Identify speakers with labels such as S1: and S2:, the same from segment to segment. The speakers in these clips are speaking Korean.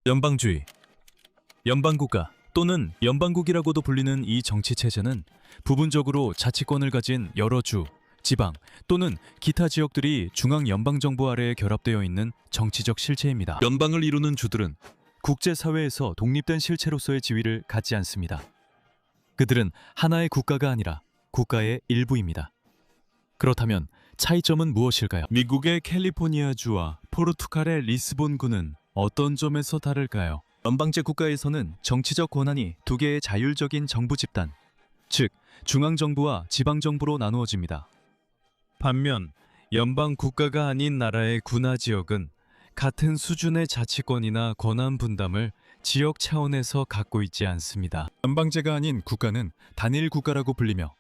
S1: 연방주의, 연방국가 또는 연방국이라고도 불리는 이 정치체제는 부분적으로 자치권을 가진 여러 주, 지방 또는 기타 지역들이 중앙연방정부 아래에 결합되어 있는 정치적 실체입니다. 연방을 이루는 주들은 국제사회에서 독립된 실체로서의 지위를 갖지 않습니다. 그들은 하나의 국가가 아니라 국가의 일부입니다. 그렇다면 차이점은 무엇일까요? 미국의 캘리포니아주와 포르투갈의 리스본구는 어떤 점에서 다를까요? 연방제 국가에서는 정치적 권한이 두 개의 자율적인 정부 집단, 즉 중앙정부와 지방정부로 나누어집니다. 반면 연방 국가가 아닌 나라의 군하 지역은 같은 수준의 자치권이나 권한 분담을 지역 차원에서 갖고 있지 않습니다. 연방제가 아닌 국가는 단일 국가라고 불리며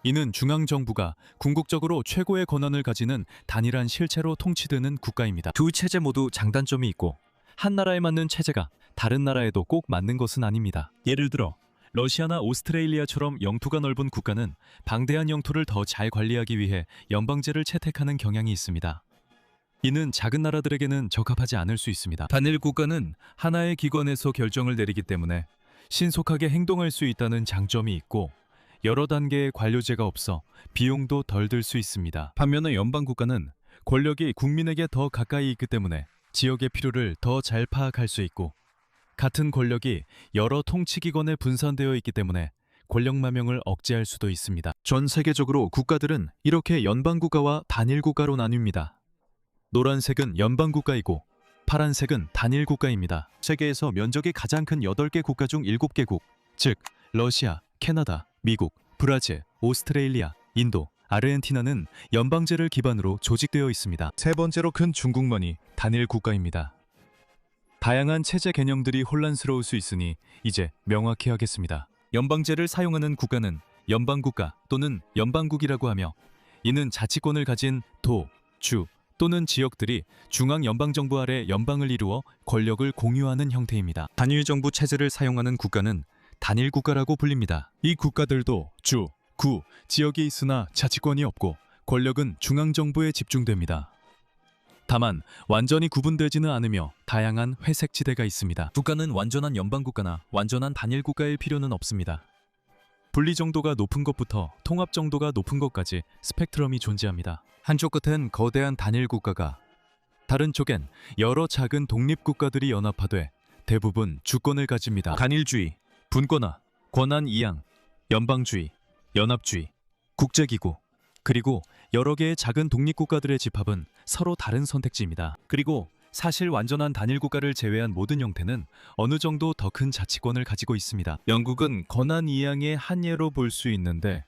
S1: 이는 중앙정부가 궁극적으로 최고의 권한을 가지는 단일한 실체로 통치되는 국가입니다. 두 체제 모두 장단점이 있고 한 나라에 맞는 체제가 다른 나라에도 꼭 맞는 것은 아닙니다. 예를 들어 러시아나 오스트레일리아처럼 영토가 넓은 국가는 방대한 영토를 더 잘 관리하기 위해 연방제를 채택하는 경향이 있습니다. 이는 작은 나라들에게는 적합하지 않을 수 있습니다. 단일 국가는 하나의 기관에서 결정을 내리기 때문에 신속하게 행동할 수 있다는 장점이 있고 여러 단계의 관료제가 없어 비용도 덜 들 수 있습니다. 반면에 연방 국가는 권력이 국민에게 더 가까이 있기 때문에 지역의 필요를 더 잘 파악할 수 있고 같은 권력이 여러 통치기관에 분산되어 있기 때문에 권력마명을 억제할 수도 있습니다. 전 세계적으로 국가들은 이렇게 연방국가와 단일국가로 나뉩니다. 노란색은 연방국가이고 파란색은 단일국가입니다. 세계에서 면적이 가장 큰 8개 국가 중 7개국, 즉 러시아, 캐나다, 미국, 브라질, 오스트레일리아, 인도, 아르헨티나는 연방제를 기반으로 조직되어 있습니다. 세 번째로 큰 중국만이 단일국가입니다. 다양한 체제 개념들이 혼란스러울 수 있으니 이제 명확히 하겠습니다. 연방제를 사용하는 국가는 연방국가 또는 연방국이라고 하며 이는 자치권을 가진 도, 주 또는 지역들이 중앙연방정부 아래 연방을 이루어 권력을 공유하는 형태입니다. 단일정부 체제를 사용하는 국가는 단일국가라고 불립니다. 이 국가들도 주, 구, 지역이 있으나 자치권이 없고 권력은 중앙정부에 집중됩니다. 다만 완전히 구분되지는 않으며 다양한 회색지대가 있습니다. 국가는 완전한 연방국가나 완전한 단일국가일 필요는 없습니다. 분리 정도가 높은 것부터 통합 정도가 높은 것까지 스펙트럼이 존재합니다. 한쪽 끝엔 거대한 단일국가가 다른 쪽엔 여러 작은 독립국가들이 연합하되 대부분 주권을 가집니다. 단일주의, 분권화, 권한 이양, 연방주의, 연합주의, 국제기구, 그리고 여러 개의 작은 독립국가들의 집합은 서로 다른 선택지입니다. 그리고 사실 완전한 단일국가를 제외한 모든 형태는 어느 정도 더 큰 자치권을 가지고 있습니다. 영국은 권한 이양의 한 예로 볼 수 있는데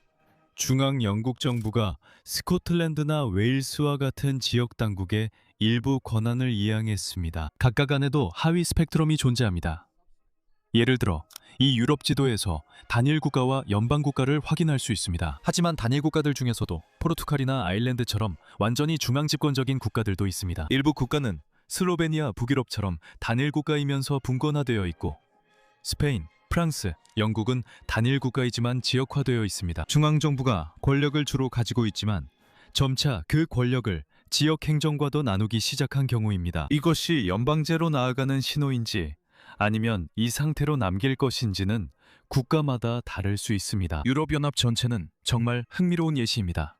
S1: 중앙 영국 정부가 스코틀랜드나 웨일스와 같은 지역 당국의 일부 권한을 이양했습니다. 각각 안에도 하위 스펙트럼이 존재합니다. 예를 들어 이 유럽 지도에서 단일 국가와 연방 국가를 확인할 수 있습니다. 하지만 단일 국가들 중에서도 포르투갈이나 아일랜드처럼 완전히 중앙 집권적인 국가들도 있습니다. 일부 국가는 슬로베니아, 북유럽처럼 단일 국가이면서 분권화되어 있고 스페인, 프랑스, 영국은 단일 국가이지만 지역화되어 있습니다. 중앙정부가 권력을 주로 가지고 있지만 점차 그 권력을 지역 행정과도 나누기 시작한 경우입니다. 이것이 연방제로 나아가는 신호인지 아니면 이 상태로 남길 것인지는 국가마다 다를 수 있습니다. 유럽연합 전체는 정말 흥미로운 예시입니다.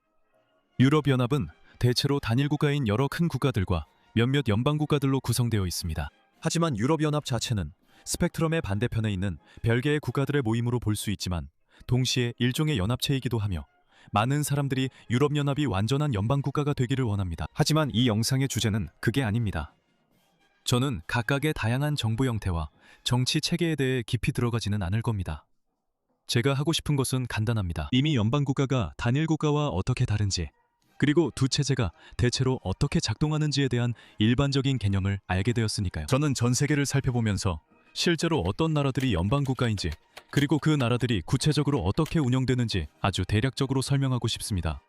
S1: 유럽연합은 대체로 단일 국가인 여러 큰 국가들과 몇몇 연방 국가들로 구성되어 있습니다. 하지만 유럽연합 자체는 스펙트럼의 반대편에 있는 별개의 국가들의 모임으로 볼 수 있지만 동시에 일종의 연합체이기도 하며 많은 사람들이 유럽연합이 완전한 연방 국가가 되기를 원합니다. 하지만 이 영상의 주제는 그게 아닙니다. 저는 각각의 다양한 정부 형태와 정치 체계에 대해 깊이 들어가지는 않을 겁니다. 제가 하고 싶은 것은 간단합니다. 이미 연방 국가가 단일 국가와 어떻게 다른지, 그리고 두 체제가 대체로 어떻게 작동하는지에 대한 일반적인 개념을 알게 되었으니까요. 저는 전 세계를 살펴보면서 실제로 어떤 나라들이 연방 국가인지, 그리고 그 나라들이 구체적으로 어떻게 운영되는지 아주 대략적으로 설명하고 싶습니다.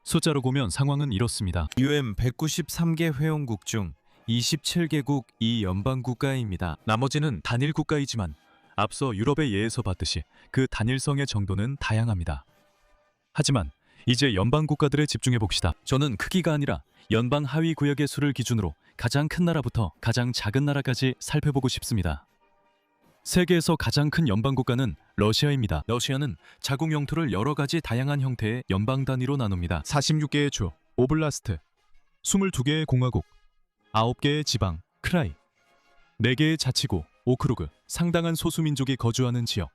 S1: 숫자로 보면 상황은 이렇습니다. UN 193개 회원국 중 27개국 이 연방국가입니다. 나머지는 단일국가이지만 앞서 유럽의 예에서 봤듯이 그 단일성의 정도는 다양합니다. 하지만 이제 연방 국가들에 집중해 봅시다. 저는 크기가 아니라 연방 하위 구역의 수를 기준으로 가장 큰 나라부터 가장 작은 나라까지 살펴보고 싶습니다. 세계에서 가장 큰 연방 국가는 러시아입니다. 러시아는 자국 영토를 여러 가지 다양한 형태의 연방 단위로 나눕니다. 46개의 주, 오블라스트, 22개의 공화국, 9개의 지방, 크라이, 4개의 자치구, 오크루그, 상당한 소수민족이 거주하는 지역,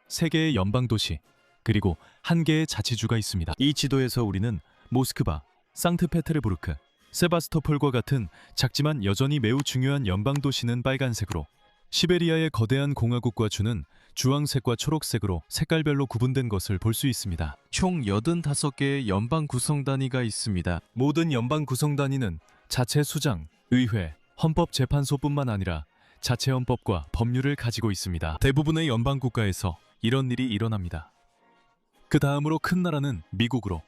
S1: 3개의 연방 도시, 그리고 1개의 자치주가 있습니다. 이 지도에서 우리는 모스크바, 상트페테르부르크, 세바스토폴과 같은 작지만 여전히 매우 중요한 연방 도시는 빨간색으로, 시베리아의 거대한 공화국과 주는 주황색과 초록색으로 색깔별로 구분된 것을 볼 수 있습니다. 총 85개의 연방 구성 단위가 있습니다. 모든 연방 구성 단위는 자체 수장, 의회, 헌법재판소뿐만 아니라 자체 헌법과 법률을 가지고 있습니다. 대부분의 연방 국가에서 이런 일이 일어납니다. 그 다음으로 큰 나라는 미국으로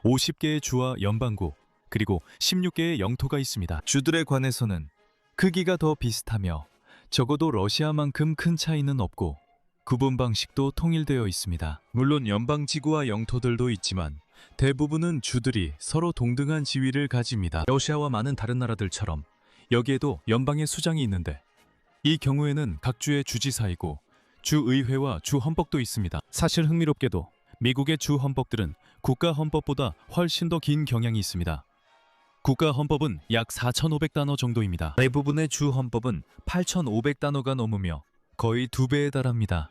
S1: 50개의 주와 연방구 그리고 16개의 영토가 있습니다. 주들에 관해서는 크기가 더 비슷하며 적어도 러시아만큼 큰 차이는 없고 구분 방식도 통일되어 있습니다. 물론 연방지구와 영토들도 있지만 대부분은 주들이 서로 동등한 지위를 가집니다. 러시아와 많은 다른 나라들처럼 여기에도 연방의 수장이 있는데 이 경우에는 각 주의 주지사이고 주의회와 주헌법도 있습니다. 사실 흥미롭게도 미국의 주헌법들은 국가헌법보다 훨씬 더 긴 경향이 있습니다. 국가헌법은 약 4,500단어 정도입니다. 대부분의 주헌법은 8,500단어가 넘으며 거의 2배에 달합니다.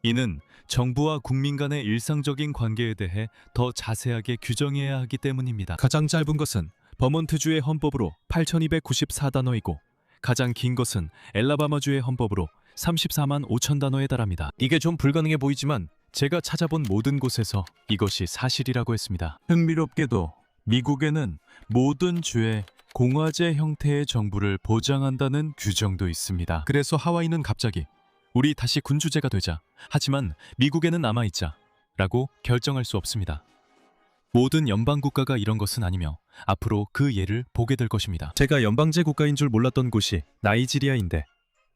S1: 이는 정부와 국민 간의 일상적인 관계에 대해 더 자세하게 규정해야 하기 때문입니다. 가장 짧은 것은 버몬트주의 헌법으로 8,294단어이고 가장 긴 것은 엘라바마주의 헌법으로 34만 5천 단어에 달합니다. 이게 좀 불가능해 보이지만 제가 찾아본 모든 곳에서 이것이 사실이라고 했습니다. 흥미롭게도 미국에는 모든 주에 공화제 형태의 정부를 보장한다는 규정도 있습니다. 그래서 하와이는 갑자기 우리 다시 군주제가 되자, 하지만 미국에는 남아있자 라고 결정할 수 없습니다. 모든 연방 국가가 이런 것은 아니며 앞으로 그 예를 보게 될 것입니다. 제가 연방제 국가인 줄 몰랐던 곳이 나이지리아인데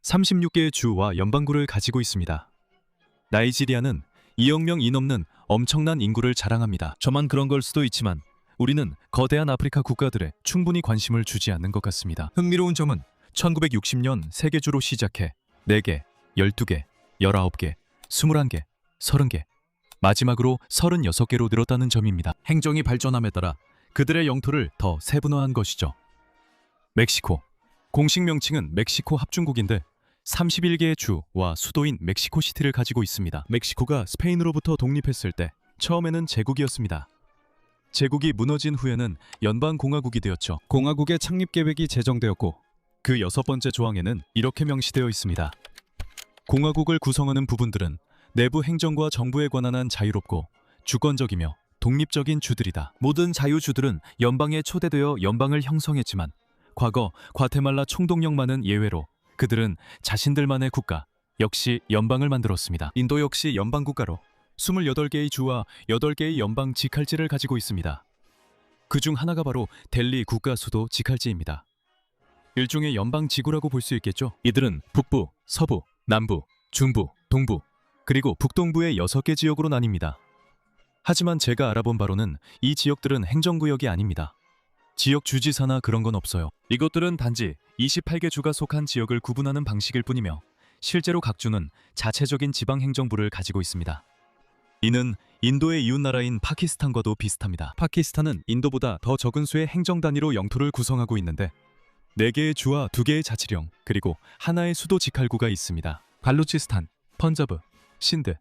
S1: 36개의 주와 연방구를 가지고 있습니다. 나이지리아는 2억 명이 넘는 엄청난 인구를 자랑합니다. 저만 그런 걸 수도 있지만 우리는 거대한 아프리카 국가들에 충분히 관심을 주지 않는 것 같습니다. 흥미로운 점은 1960년 세계주로 시작해 4개, 12개, 19개, 21개, 30개, 마지막으로 36개로 늘었다는 점입니다. 행정이 발전함에 따라 그들의 영토를 더 세분화한 것이죠. 멕시코, 공식 명칭은 멕시코 합중국인데 31개의 주와 수도인 멕시코시티를 가지고 있습니다. 멕시코가 스페인으로부터 독립했을 때 처음에는 제국이었습니다. 제국이 무너진 후에는 연방공화국이 되었죠. 공화국의 창립 계획이 제정되었고 그 6번째 조항에는 이렇게 명시되어 있습니다. 공화국을 구성하는 부분들은 내부 행정과 정부에 관한 한 자유롭고 주권적이며 독립적인 주들이다. 모든 자유주들은 연방에 초대되어 연방을 형성했지만 과거 과테말라 총독령만은 예외로 그들은 자신들만의 국가, 역시 연방을 만들었습니다. 인도 역시 연방국가로 28개의 주와 8개의 연방 직할지를 가지고 있습니다. 그중 하나가 바로 델리 국가 수도 직할지입니다. 일종의 연방 지구라고 볼 수 있겠죠. 이들은 북부, 서부, 남부, 중부, 동부, 그리고 북동부의 6개 지역으로 나뉩니다. 하지만 제가 알아본 바로는 이 지역들은 행정구역이 아닙니다. 지역 주지사나 그런 건 없어요. 이것들은 단지 28개 주가 속한 지역을 구분하는 방식일 뿐이며 실제로 각 주는 자체적인 지방행정부를 가지고 있습니다. 이는 인도의 이웃나라인 파키스탄과도 비슷합니다. 파키스탄은 인도보다 더 적은 수의 행정단위로 영토를 구성하고 있는데 4개의 주와 2개의 자치령, 그리고 하나의 수도 직할구가 있습니다. 발루치스탄, 펀자브, 신드,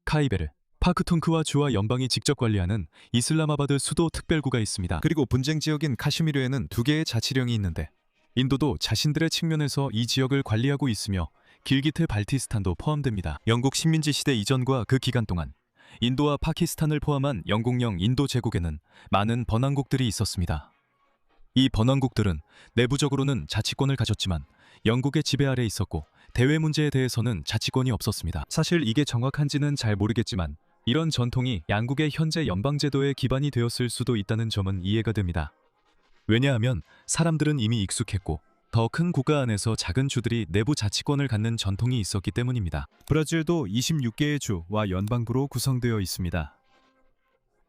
S1: 카이베르, 파크툰크와 주와 연방이 직접 관리하는 이슬라마바드 수도 특별구가 있습니다. 그리고 분쟁 지역인 카슈미르에는 2개의 자치령이 있는데 인도도 자신들의 측면에서 이 지역을 관리하고 있으며 길기트 발티스탄도 포함됩니다. 영국 식민지 시대 이전과 그 기간 동안 인도와 파키스탄을 포함한 영국령 인도 제국에는 많은 번왕국들이 있었습니다. 이 번왕국들은 내부적으로는 자치권을 가졌지만 영국의 지배 아래 있었고 대외 문제에 대해서는 자치권이 없었습니다. 사실 이게 정확한지는 잘 모르겠지만 이런 전통이 양국의 현재 연방제도의 기반이 되었을 수도 있다는 점은 이해가 됩니다. 왜냐하면 사람들은 이미 익숙했고 더 큰 국가 안에서 작은 주들이 내부 자치권을 갖는 전통이 있었기 때문입니다. 브라질도 26개의 주와 연방부로 구성되어 있습니다.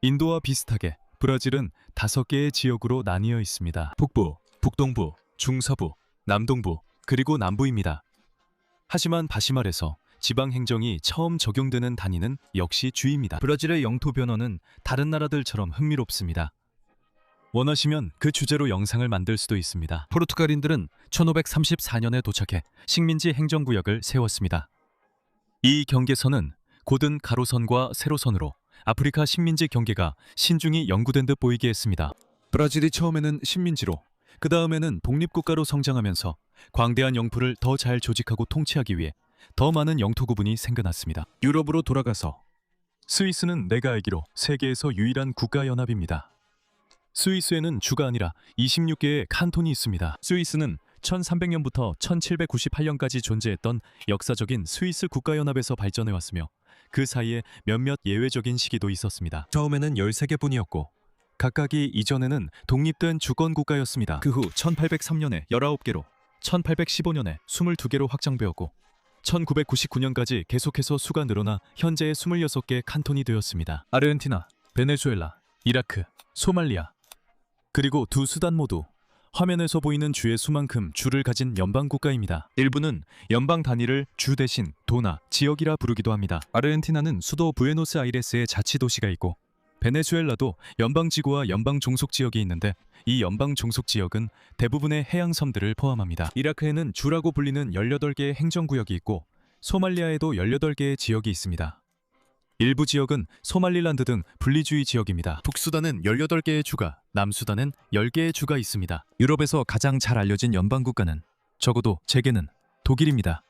S1: 인도와 비슷하게 브라질은 5개의 지역으로 나뉘어 있습니다. 북부, 북동부, 중서부, 남동부, 그리고 남부입니다. 하지만 다시 말해서 지방 행정이 처음 적용되는 단위는 역시 주입니다. 브라질의 영토 변화는 다른 나라들처럼 흥미롭습니다. 원하시면 그 주제로 영상을 만들 수도 있습니다. 포르투갈인들은 1534년에 도착해 식민지 행정구역을 세웠습니다. 이 경계선은 곧은 가로선과 세로선으로 아프리카 식민지 경계가 신중히 연구된 듯 보이게 했습니다. 브라질이 처음에는 식민지로, 그 다음에는 독립국가로 성장하면서 광대한 영토를 더 잘 조직하고 통치하기 위해 더 많은 영토 구분이 생겨났습니다. 유럽으로 돌아가서 스위스는 내가 알기로 세계에서 유일한 국가연합입니다. 스위스에는 주가 아니라 26개의 칸톤이 있습니다. 스위스는 1300년부터 1798년까지 존재했던 역사적인 스위스 국가연합에서 발전해왔으며 그 사이에 몇몇 예외적인 시기도 있었습니다. 처음에는 13개뿐이었고 각각이 이전에는 독립된 주권국가였습니다. 그 후 1803년에 19개로, 1815년에 22개로 확장되었고 1999년까지 계속해서 수가 늘어나 현재의 26개 칸톤이 되었습니다. 아르헨티나, 베네수엘라, 이라크, 소말리아, 그리고 두 수단 모두 화면에서 보이는 주의 수만큼 주를 가진 연방국가입니다. 일부는 연방 단위를 주 대신 도나 지역이라 부르기도 합니다. 아르헨티나는 수도 부에노스아이레스에 자치도시가 있고 베네수엘라도 연방지구와 연방종속지역이 있는데 이 연방종속지역은 대부분의 해양섬들을 포함합니다. 이라크에는 주라고 불리는 18개의 행정구역이 있고 소말리아에도 18개의 지역이 있습니다. 일부 지역은 소말릴란드 등 분리주의 지역입니다. 북수단은 18개의 주가, 남수단은 10개의 주가 있습니다. 유럽에서 가장 잘 알려진 연방국가는 적어도 제게는 독일입니다.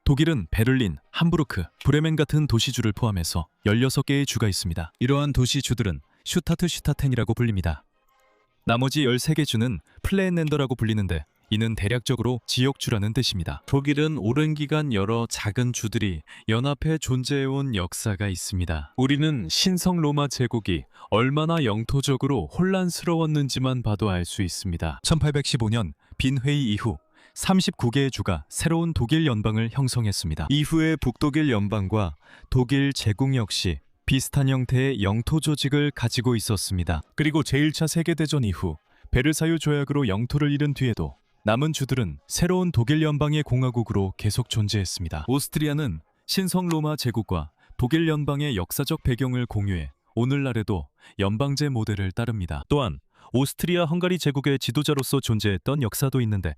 S1: 독일은 베를린, 함부르크, 브레멘 같은 도시주를 포함해서 16개의 주가 있습니다. 이러한 도시주들은 슈타트슈타텐이라고 불립니다. 나머지 13개 주는 플레엔랜더라고 불리는데 이는 대략적으로 지역주라는 뜻입니다. 독일은 오랜 기간 여러 작은 주들이 연합해 존재해온 역사가 있습니다. 우리는 신성 로마 제국이 얼마나 영토적으로 혼란스러웠는지만 봐도 알 수 있습니다. 1815년 빈회의 이후 39개의 주가 새로운 독일 연방을 형성했습니다. 이후에 북독일 연방과 독일 제국 역시 비슷한 형태의 영토 조직을 가지고 있었습니다. 그리고 제1차 세계대전 이후 베르사유 조약으로 영토를 잃은 뒤에도 남은 주들은 새로운 독일 연방의 공화국으로 계속 존재했습니다. 오스트리아는 신성 로마 제국과 독일 연방의 역사적 배경을 공유해 오늘날에도 연방제 모델을 따릅니다. 또한 오스트리아 헝가리 제국의 지도자로서 존재했던 역사도 있는데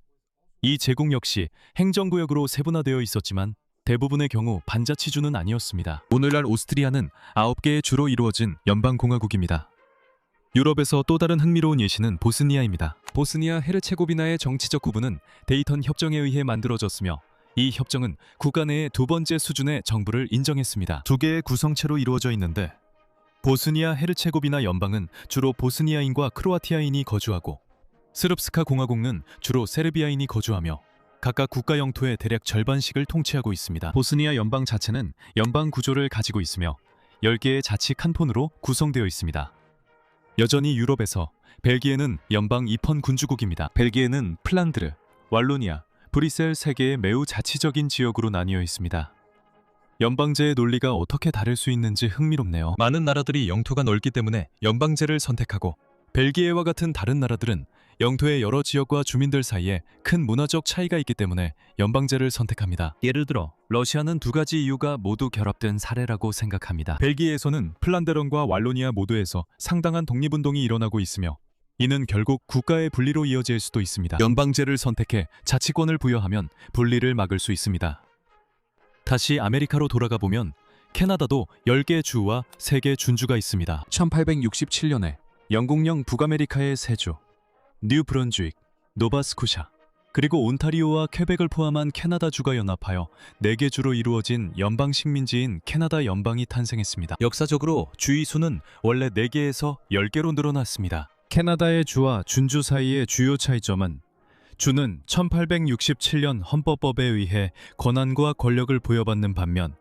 S1: 이 제국 역시 행정구역으로 세분화되어 있었지만 대부분의 경우 반자치주는 아니었습니다. 오늘날 오스트리아는 9개의 주로 이루어진 연방공화국입니다. 유럽에서 또 다른 흥미로운 예시는 보스니아입니다. 보스니아 헤르체고비나의 정치적 구분은 데이턴 협정에 의해 만들어졌으며 이 협정은 국가 내의 두 번째 수준의 정부를 인정했습니다. 두 개의 구성체로 이루어져 있는데 보스니아 헤르체고비나 연방은 주로 보스니아인과 크로아티아인이 거주하고 스릅스카 공화국은 주로 세르비아인이 거주하며 각각 국가 영토의 대략 절반씩을 통치하고 있습니다. 보스니아 연방 자체는 연방 구조를 가지고 있으며 10개의 자치 칸톤으로 구성되어 있습니다. 여전히 유럽에서 벨기에는 연방 입헌 군주국입니다. 벨기에는 플란드르, 왈로니아, 브뤼셀 3개의 매우 자치적인 지역으로 나뉘어 있습니다. 연방제의 논리가 어떻게 다를 수 있는지 흥미롭네요. 많은 나라들이 영토가 넓기 때문에 연방제를 선택하고 벨기에와 같은 다른 나라들은 영토의 여러 지역과 주민들 사이에 큰 문화적 차이가 있기 때문에 연방제를 선택합니다. 예를 들어 러시아는 두 가지 이유가 모두 결합된 사례라고 생각합니다. 벨기에에서는 플란데런과 왈로니아 모두에서 상당한 독립운동이 일어나고 있으며 이는 결국 국가의 분리로 이어질 수도 있습니다. 연방제를 선택해 자치권을 부여하면 분리를 막을 수 있습니다. 다시 아메리카로 돌아가 보면 캐나다도 10개 주와 3개 준주가 있습니다. 1867년에 영국령 북아메리카의 3주, 뉴브런즈윅, 노바스코샤, 그리고 온타리오와 퀘벡을 포함한 캐나다주가 연합하여 4개 주로 이루어진 연방 식민지인 캐나다 연방이 탄생했습니다. 역사적으로 주의 수는 원래 4개에서 10개로 늘어났습니다. 캐나다의 주와 준주 사이의 주요 차이점은 주는 1867년 헌법법에 의해 권한과 권력을 부여받는 반면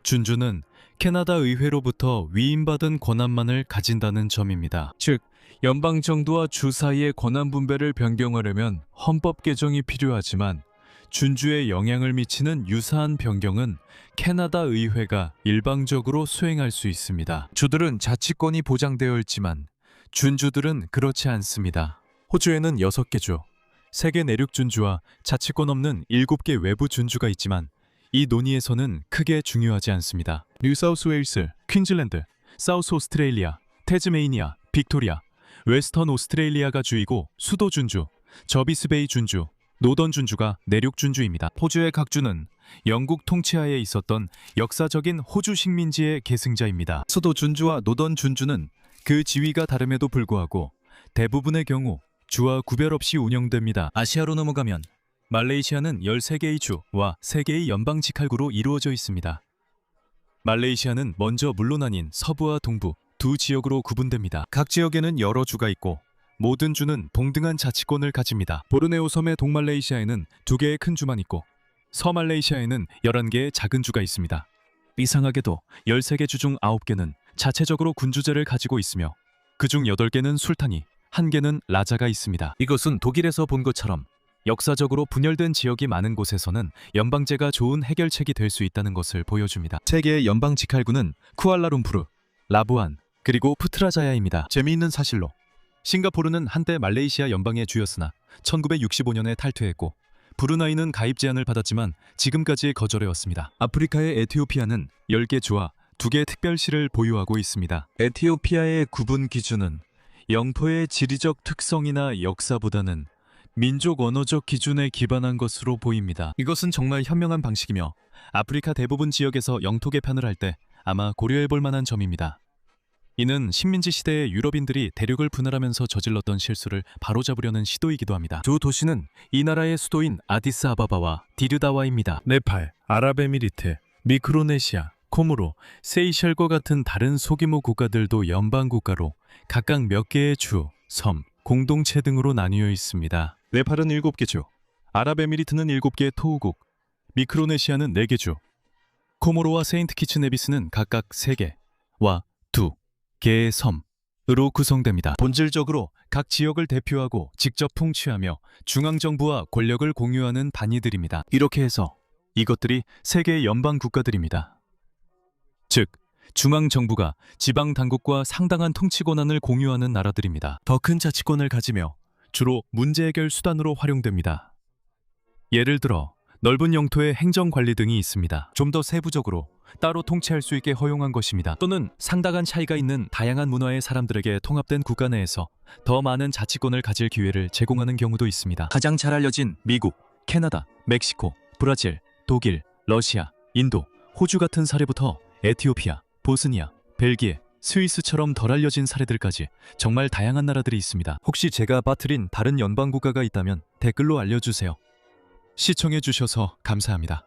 S1: 준주는 캐나다 의회로부터 위임받은 권한만을 가진다는 점입니다. 즉, 연방정부와 주 사이의 권한 분배를 변경하려면 헌법 개정이 필요하지만 준주에 영향을 미치는 유사한 변경은 캐나다 의회가 일방적으로 수행할 수 있습니다. 주들은 자치권이 보장되어 있지만 준주들은 그렇지 않습니다. 호주에는 6개 주, 3개 내륙 준주와 자치권 없는 7개 외부 준주가 있지만 이 논의에서는 크게 중요하지 않습니다. 뉴사우스웨일스, 퀸즐랜드, 사우스 오스트레일리아, 태즈메이니아, 빅토리아, 웨스턴 오스트레일리아가 주이고 수도 준주, 저비스베이 준주, 노던 준주가 내륙 준주입니다. 호주의 각 주는 영국 통치하에 있었던 역사적인 호주 식민지의 계승자입니다. 수도 준주와 노던 준주는 그 지위가 다름에도 불구하고 대부분의 경우 주와 구별 없이 운영됩니다. 아시아로 넘어가면 말레이시아는 13개의 주와 3개의 연방 직할구로 이루어져 있습니다. 말레이시아는 먼저 물론 아닌 서부와 동부 두 지역으로 구분됩니다. 각 지역에는 여러 주가 있고 모든 주는 동등한 자치권을 가집니다. 보르네오 섬의 동말레이시아에는 2개의 큰 주만 있고 서말레이시아에는 11개의 작은 주가 있습니다. 이상하게도 13개 주 중 9개는 자체적으로 군주제를 가지고 있으며 그중 8개는 술탄이, 1개는 라자가 있습니다. 이것은 독일에서 본 것처럼 역사적으로 분열된 지역이 많은 곳에서는 연방제가 좋은 해결책이 될 수 있다는 것을 보여줍니다. 3개의 연방 직할구는 쿠알라룸푸르, 라부안, 그리고 푸트라자야입니다. 재미있는 사실로 싱가포르는 한때 말레이시아 연방의 주였으나 1965년에 탈퇴했고 브루나이는 가입 제안을 받았지만 지금까지 거절해왔습니다. 아프리카의 에티오피아는 10개 주와 2개 특별시를 보유하고 있습니다. 에티오피아의 구분 기준은 영토의 지리적 특성이나 역사보다는 민족 언어적 기준에 기반한 것으로 보입니다. 이것은 정말 현명한 방식이며 아프리카 대부분 지역에서 영토 개편을 할 때 아마 고려해볼 만한 점입니다. 이는 식민지 시대의 유럽인들이 대륙을 분할하면서 저질렀던 실수를 바로잡으려는 시도이기도 합니다. 두 도시는 이 나라의 수도인 아디스아바바와 디르다와입니다. 네팔, 아랍에미리트, 미크로네시아, 코모로, 세이셸과 같은 다른 소규모 국가들도 연방 국가로 각각 몇 개의 주, 섬, 공동체 등으로 나뉘어 있습니다. 네팔은 7개 주, 아랍에미리트는 7개의 토우국, 미크로네시아는 4개 주, 코모로와 세인트 키츠 네비스는 각각 3개와 2개의 섬으로 구성됩니다. 본질적으로 각 지역을 대표하고 직접 통치하며 중앙정부와 권력을 공유하는 단위들입니다. 이렇게 해서 이것들이 3개의 연방 국가들입니다. 즉, 중앙정부가 지방당국과 상당한 통치 권한을 공유하는 나라들입니다. 더 큰 자치권을 가지며 주로 문제 해결 수단으로 활용됩니다. 예를 들어 넓은 영토의 행정관리 등이 있습니다. 좀 더 세부적으로 따로 통치할 수 있게 허용한 것입니다. 또는 상당한 차이가 있는 다양한 문화의 사람들에게 통합된 국가 내에서 더 많은 자치권을 가질 기회를 제공하는 경우도 있습니다. 가장 잘 알려진 미국, 캐나다, 멕시코, 브라질, 독일, 러시아, 인도, 호주 같은 사례부터 에티오피아, 보스니아, 벨기에, 스위스처럼 덜 알려진 사례들까지 정말 다양한 나라들이 있습니다. 혹시 제가 빠뜨린 다른 연방 국가가 있다면 댓글로 알려주세요. 시청해주셔서 감사합니다.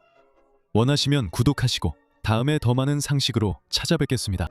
S1: 원하시면 구독하시고 다음에 더 많은 상식으로 찾아뵙겠습니다.